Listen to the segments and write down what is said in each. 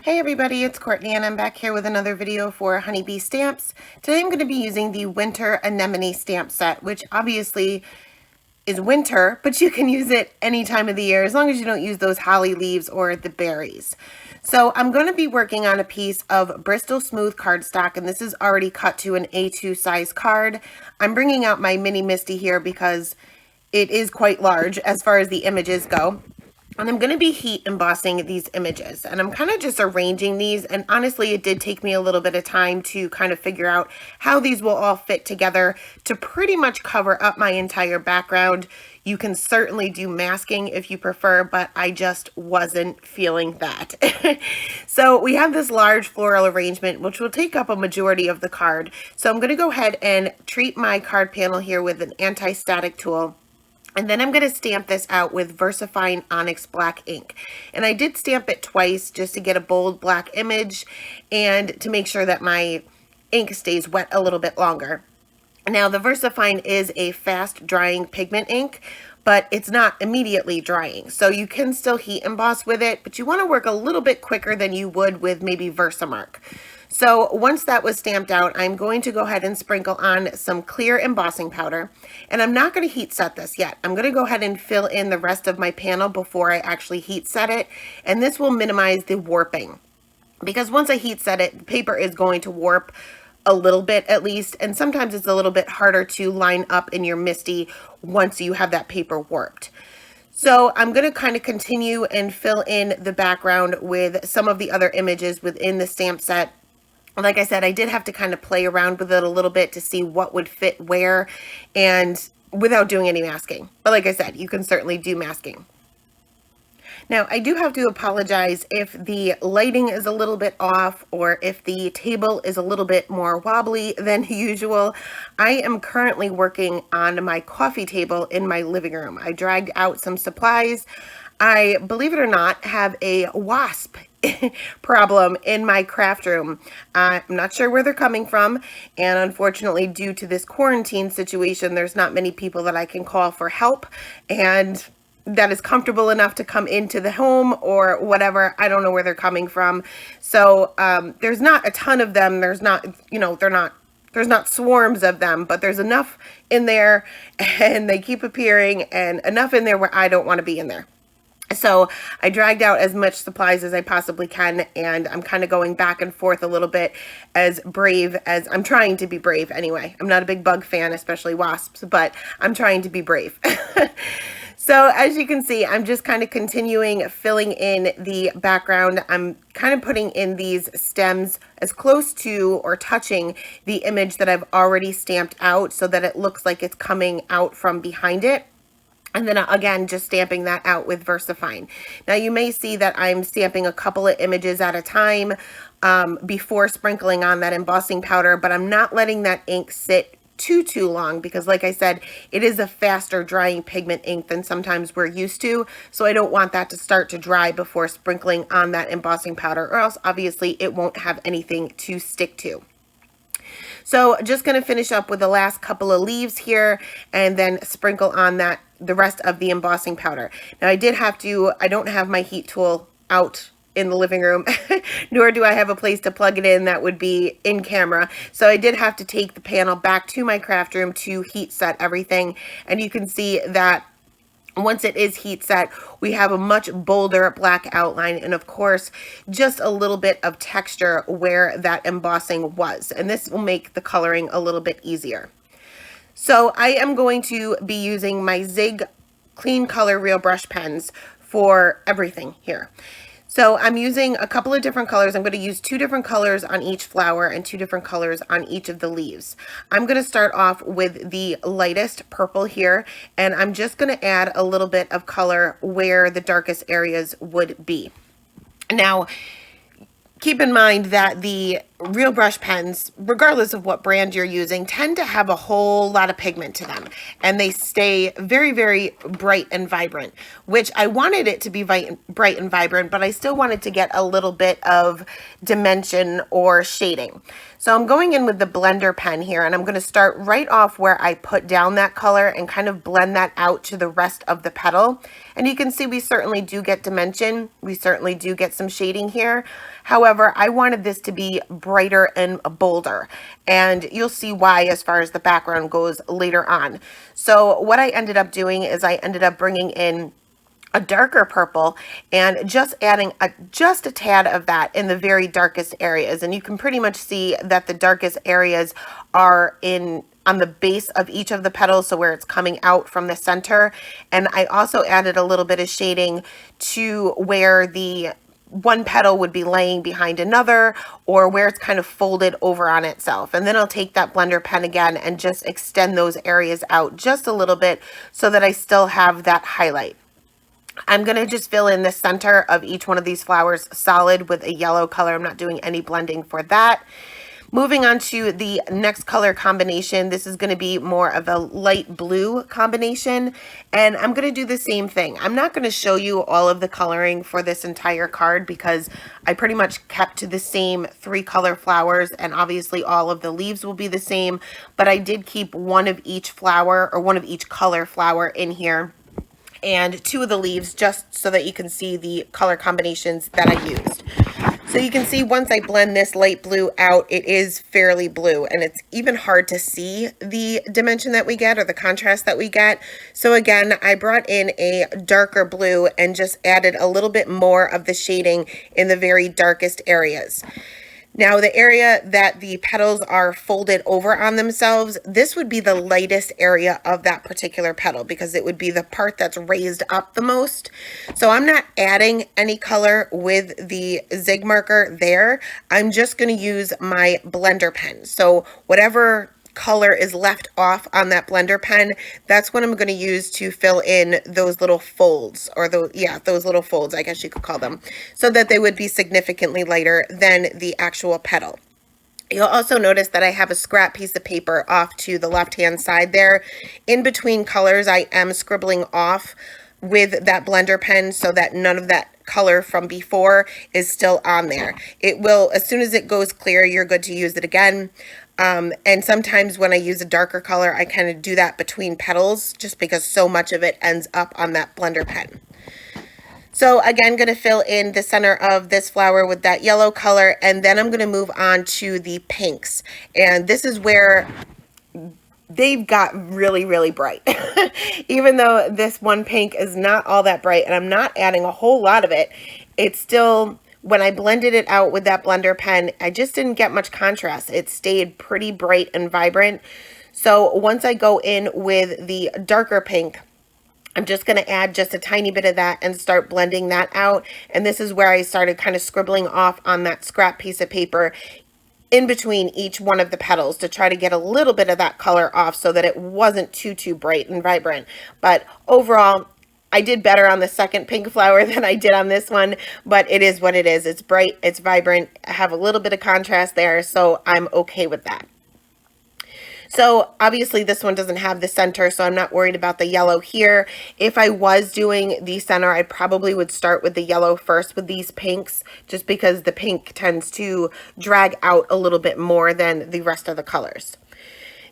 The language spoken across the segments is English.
Hey everybody, it's Courtney and I'm back here with another video for Honeybee Stamps. Today I'm going to be using the Winter Anemone stamp set, which obviously is winter, but you can use it any time of the year as long as you don't use those holly leaves or the berries. So I'm going to be working on a piece of Bristol Smooth cardstock, and this is already cut to an A2 size card. I'm bringing out my mini Misty here because it is quite large as far as the images go. And I'm going to be heat embossing these images, and I'm kind of just arranging these, and honestly it did take me a little bit of time to kind of figure out how these will all fit together to pretty much cover up my entire background. You can certainly do masking if you prefer, but I just wasn't feeling that. So we have this large floral arrangement which will take up a majority of the card. So I'm going to go ahead and treat my card panel here with an anti-static tool. And then I'm going to stamp this out with VersaFine Onyx Black ink. And I did stamp it twice just to get a bold black image and to make sure that my ink stays wet a little bit longer. Now the VersaFine is a fast drying pigment ink, but it's not immediately drying. So you can still heat emboss with it, but you want to work a little bit quicker than you would with maybe Versamark. So once that was stamped out, I'm going to go ahead and sprinkle on some clear embossing powder. And I'm not going to heat set this yet. I'm going to go ahead and fill in the rest of my panel before I actually heat set it. And this will minimize the warping. Because once I heat set it, the paper is going to warp a little bit at least. And sometimes it's a little bit harder to line up in your Misty once you have that paper warped. So I'm going to kind of continue and fill in the background with some of the other images within the stamp set. Like I said, I did have to kind of play around with it a little bit to see what would fit where and without doing any masking. But like I said, you can certainly do masking. Now, I do have to apologize if the lighting is a little bit off or if the table is a little bit more wobbly than usual. I am currently working on my coffee table in my living room. I dragged out some supplies. I, believe it or not, have a wasp problem in my craft room. I'm not sure where they're coming from, and unfortunately due to this quarantine situation, there's not many people that I can call for help and that is comfortable enough to come into the home or whatever. I don't know where they're coming from. So there's not a ton of them. There's not, there's not swarms of them, but there's enough in there and they keep appearing, and enough in there where I don't want to be in there. So I dragged out as much supplies as I possibly can, and I'm kind of going back and forth a little bit, as brave as I'm trying to be brave anyway. I'm not a big bug fan, especially wasps, but I'm trying to be brave. So as you can see, I'm just kind of continuing filling in the background. I'm kind of putting in these stems as close to or touching the image that I've already stamped out so that it looks like it's coming out from behind it. And then again, just stamping that out with VersaFine. Now you may see that I'm stamping a couple of images at a time before sprinkling on that embossing powder, but I'm not letting that ink sit too long because, like I said, it is a faster drying pigment ink than sometimes we're used to. So I don't want that to start to dry before sprinkling on that embossing powder, or else obviously it won't have anything to stick to. So just going to finish up with the last couple of leaves here and then sprinkle on the rest of the embossing powder. Now I don't have my heat tool out in the living room, nor do I have a place to plug it in that would be in camera. So I did have to take the panel back to my craft room to heat set everything. And you can see that once it is heat set, we have a much bolder black outline and of course just a little bit of texture where that embossing was, and this will make the coloring a little bit easier. So I am going to be using my Zig Clean Color Real Brush pens for everything here. So I'm using a couple of different colors. I'm going to use 2 different colors on each flower and 2 different colors on each of the leaves. I'm going to start off with the lightest purple here, and I'm just going to add a little bit of color where the darkest areas would be. Now, keep in mind that the real brush pens, regardless of what brand you're using, tend to have a whole lot of pigment to them, and they stay very, very bright and vibrant, which I wanted it to be bright and vibrant, but I still wanted to get a little bit of dimension or shading. So I'm going in with the blender pen here, and I'm going to start right off where I put down that color and kind of blend that out to the rest of the petal. And you can see we certainly do get dimension. We certainly do get some shading here. However, I wanted this to be brighter and bolder, and you'll see why as far as the background goes later on. So what I ended up doing is I ended up bringing in a darker purple and just adding just a tad of that in the very darkest areas. And you can pretty much see that the darkest areas are on the base of each of the petals, so where it's coming out from the center. And I also added a little bit of shading to where the one petal would be laying behind another, or where it's kind of folded over on itself. And then I'll take that blender pen again and just extend those areas out just a little bit so that I still have that highlight. I'm going to just fill in the center of each one of these flowers solid with a yellow color. I'm not doing any blending for that. Moving on to the next color combination, this is going to be more of a light blue combination, and I'm going to do the same thing. I'm not going to show you all of the coloring for this entire card because I pretty much kept to the same 3 color flowers, and obviously all of the leaves will be the same, but I did keep one of each flower or one of each color flower in here, and 2 of the leaves, just so that you can see the color combinations that I used. So you can see once I blend this light blue out, it is fairly blue, and it's even hard to see the dimension that we get or the contrast that we get. So again, I brought in a darker blue and just added a little bit more of the shading in the very darkest areas. Now, the area that the petals are folded over on themselves, this would be the lightest area of that particular petal because it would be the part that's raised up the most. So I'm not adding any color with the zig marker there. I'm just going to use my blender pen. So whatever color is left off on that blender pen, that's what I'm going to use to fill in those little folds, or those little folds, I guess you could call them, so that they would be significantly lighter than the actual petal. You'll also notice that I have a scrap piece of paper off to the left-hand side there. In between colors, I am scribbling off with that blender pen so that none of that color from before is still on there. It will, as soon as it goes clear, you're good to use it again. And sometimes when I use a darker color, I kind of do that between petals just because so much of it ends up on that blender pen. So again, going to fill in the center of this flower with that yellow color, and then I'm going to move on to the pinks. And this is where they've got really, really bright. Even though this one pink is not all that bright, and I'm not adding a whole lot of it, it's still, when I blended it out with that blender pen, I just didn't get much contrast. It stayed pretty bright and vibrant. So once I go in with the darker pink, I'm just going to add just a tiny bit of that and start blending that out. And this is where I started kind of scribbling off on that scrap piece of paper in between each one of the petals to try to get a little bit of that color off so that it wasn't too bright and vibrant. But overall, I did better on the second pink flower than I did on this one, but it is what it is. It's bright, it's vibrant, I have a little bit of contrast there, so I'm okay with that. So obviously this one doesn't have the center, so I'm not worried about the yellow here. If I was doing the center, I probably would start with the yellow first with these pinks, just because the pink tends to drag out a little bit more than the rest of the colors.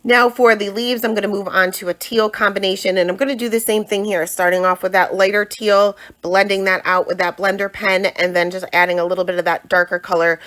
Now for the leaves, I'm going to move on to a teal combination, and I'm going to do the same thing here, starting off with that lighter teal, blending that out with that blender pen, and then just adding a little bit of that darker color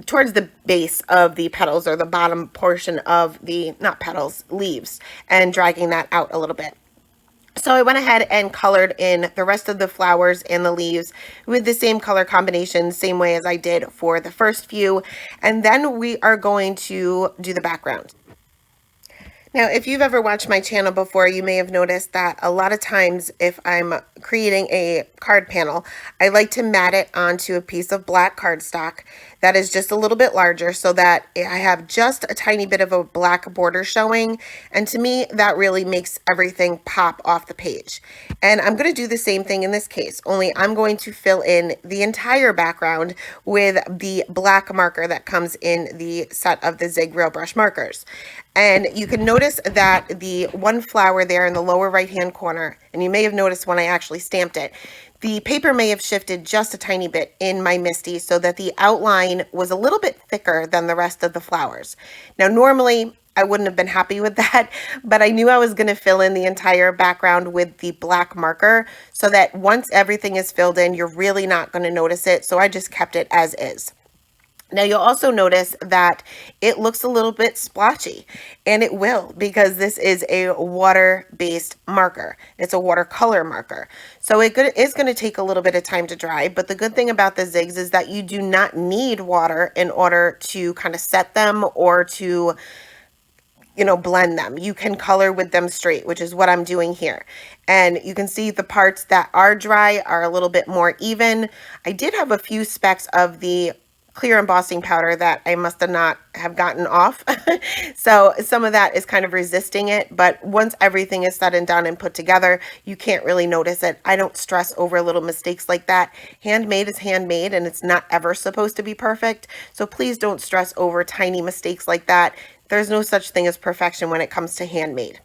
towards the base of the petals, or the bottom portion of the, not petals, leaves, and dragging that out a little bit. So I went ahead and colored in the rest of the flowers and the leaves with the same color combination, same way as I did for the first few, and then we are going to do the background. Now, if you've ever watched my channel before, you may have noticed that a lot of times if I'm creating a card panel, I like to mat it onto a piece of black cardstock that is just a little bit larger so that I have just a tiny bit of a black border showing. And to me, that really makes everything pop off the page. And I'm going to do the same thing in this case, only I'm going to fill in the entire background with the black marker that comes in the set of the Zig Real Brush markers. And you can notice that the one flower there in the lower right hand corner, and you may have noticed when I actually stamped it, the paper may have shifted just a tiny bit in my MISTI so that the outline was a little bit thicker than the rest of the flowers. Now, normally I wouldn't have been happy with that, but I knew I was going to fill in the entire background with the black marker so that once everything is filled in, you're really not going to notice it. So I just kept it as is. Now you'll also notice that it looks a little bit splotchy, and it will because this is a water-based marker. It's a watercolor marker. So it is going to take a little bit of time to dry, but the good thing about the zigs is that you do not need water in order to kind of set them or to blend them. You can color with them straight, which is what I'm doing here. And you can see the parts that are dry are a little bit more even. I did have a few specks of the clear embossing powder that I must not have gotten off. So some of that is kind of resisting it, but once everything is said and done and put together, you can't really notice it. I don't stress over little mistakes like that. Handmade is handmade and it's not ever supposed to be perfect. So please don't stress over tiny mistakes like that. There's no such thing as perfection when it comes to handmade.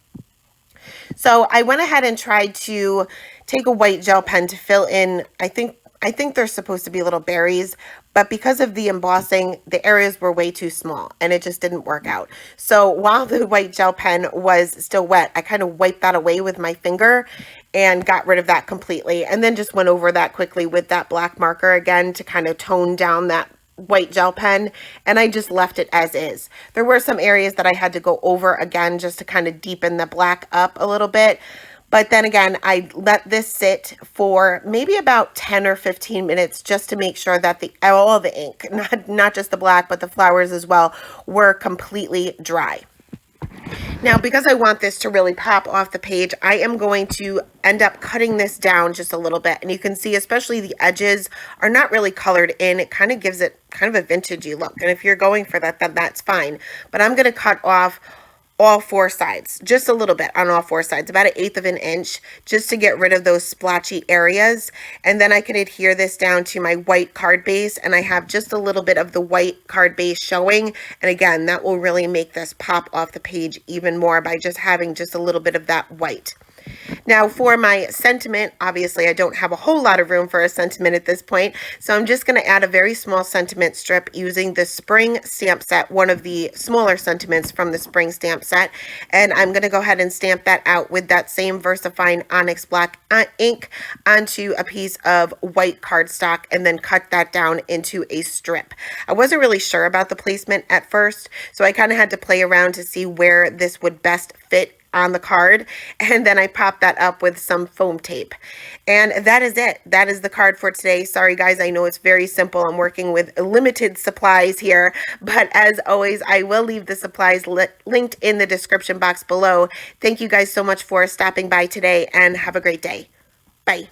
So I went ahead and tried to take a white gel pen to fill in, I think they're supposed to be little berries, but because of the embossing, the areas were way too small and it just didn't work out. So while the white gel pen was still wet, I kind of wiped that away with my finger and got rid of that completely. And then just went over that quickly with that black marker again to kind of tone down that white gel pen, and I just left it as is. There were some areas that I had to go over again just to kind of deepen the black up a little bit. But then again, I let this sit for maybe about 10 or 15 minutes just to make sure that all the ink, not just the black, but the flowers as well, were completely dry. Now, because I want this to really pop off the page, I am going to end up cutting this down just a little bit. And you can see, especially the edges are not really colored in. It kind of gives it kind of a vintagey look. And if you're going for that, then that's fine. But I'm going to cut off all four sides, just a little bit on all four sides, about 1/8 of an inch, just to get rid of those splotchy areas. And then I can adhere this down to my white card base, and I have just a little bit of the white card base showing. And again, that will really make this pop off the page even more by just having just a little bit of that white. Now for my sentiment, obviously I don't have a whole lot of room for a sentiment at this point, so I'm just going to add a very small sentiment strip using the spring stamp set, one of the smaller sentiments from the spring stamp set, and I'm going to go ahead and stamp that out with that same VersaFine Onyx Black ink onto a piece of white cardstock and then cut that down into a strip. I wasn't really sure about the placement at first, so I kind of had to play around to see where this would best fit on the card, and then I popped that up with some foam tape. And that is it. That is the card for today. Sorry guys, I know it's very simple. I'm working with limited supplies here, but as always, I will leave the supplies linked in the description box below. Thank you guys so much for stopping by today, and have a great day. Bye.